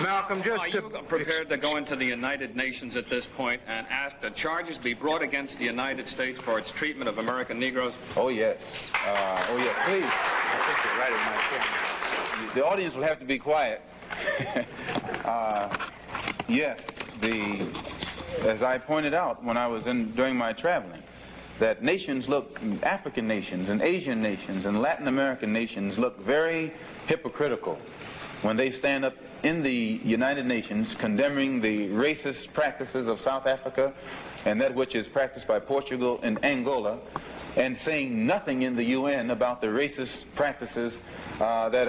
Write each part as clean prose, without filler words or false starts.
Malcolm, Are you prepared to go into the United Nations at this point and ask that charges be brought against the United States for its treatment of American Negroes? Oh, yes. Oh, yes, please. I think you're right in my chair. The audience will have to be quiet. Yes, as I pointed out when I was during my traveling, that nations look, African nations and Asian nations and Latin American nations look very hypocritical when they stand up in the United Nations condemning the racist practices of South Africa and that which is practiced by Portugal and Angola, and saying nothing in the UN about the racist practices that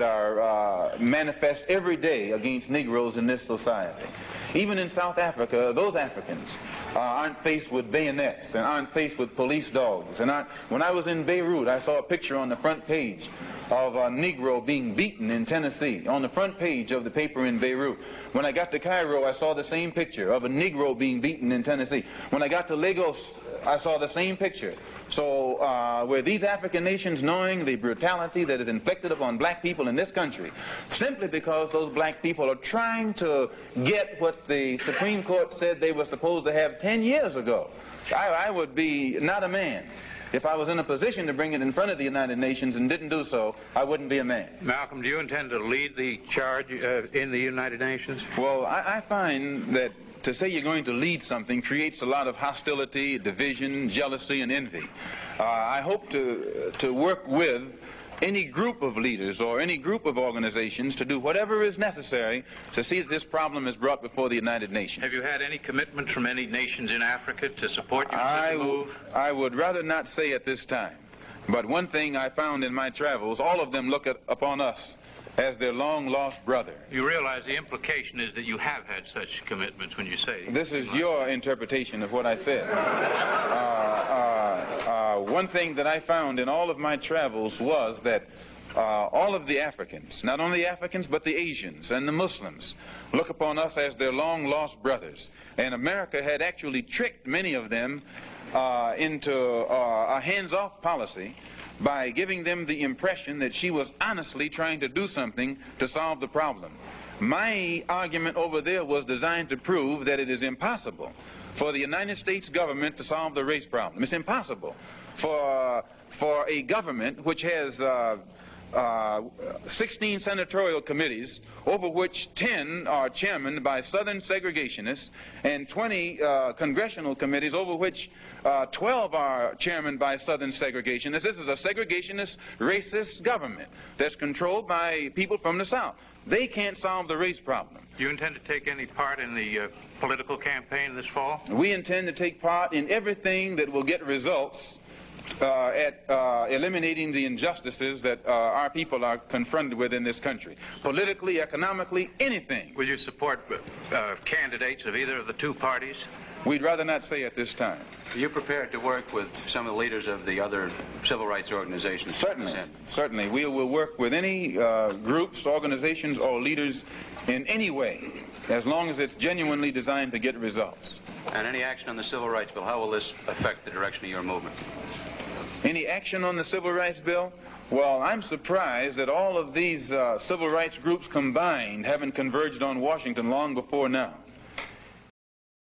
are manifest every day against Negroes in this society. Even in South Africa, those Africans aren't faced with bayonets and aren't faced with police dogs. And when I was in Beirut, I saw a picture on the front page of a Negro being beaten in Tennessee, on the front page of the paper in Beirut. When I got to Cairo, I saw the same picture of a Negro being beaten in Tennessee. When I got to Lagos, I saw the same picture. So were these African nations, knowing the brutality that is inflicted upon black people in this country, simply because those black people are trying to get what the Supreme Court said they were supposed to have 10 years ago, I would be not a man. If I was in a position to bring it in front of the United Nations and didn't do so, I wouldn't be a man. Malcolm, do you intend to lead the charge in the United Nations? Well, I find that to say you're going to lead something creates a lot of hostility, division, jealousy, and envy. I hope to work with any group of leaders or any group of organizations to do whatever is necessary to see that this problem is brought before the United Nations. Have you had any commitments from any nations in Africa to support you in such a move? I would rather not say at this time. But one thing I found in my travels, all of them look upon us as their long-lost brother. You realize the implication is that you have had such commitments when you say... This is your interpretation of what I said. One thing that I found in all of my travels was that all of the Africans, not only Africans but the Asians and the Muslims, look upon us as their long-lost brothers. And America had actually tricked many of them into a hands-off policy by giving them the impression that she was honestly trying to do something to solve the problem. My argument over there was designed to prove that it is impossible for the United States government to solve the race problem. It's impossible for a government which has 16 senatorial committees, over which 10 are chairmaned by Southern segregationists, and 20 congressional committees, over which 12 are chairmaned by Southern segregationists. This is a segregationist, racist government that's controlled by people from the South. They can't solve the race problem. Do you intend to take any part in the political campaign this fall? We intend to take part in everything that will get results at eliminating the injustices that our people are confronted with in this country. Politically, economically, anything. Will you support candidates of either of the two parties? We'd rather not say at this time. Are you prepared to work with some of the leaders of the other civil rights organizations? Certainly. Certainly. We will work with any groups, organizations, or leaders in any way, as long as it's genuinely designed to get results. And any action on the civil rights bill, how will this affect the direction of your movement? Any action on the civil rights bill? Well, I'm surprised that all of these civil rights groups combined haven't converged on Washington long before now.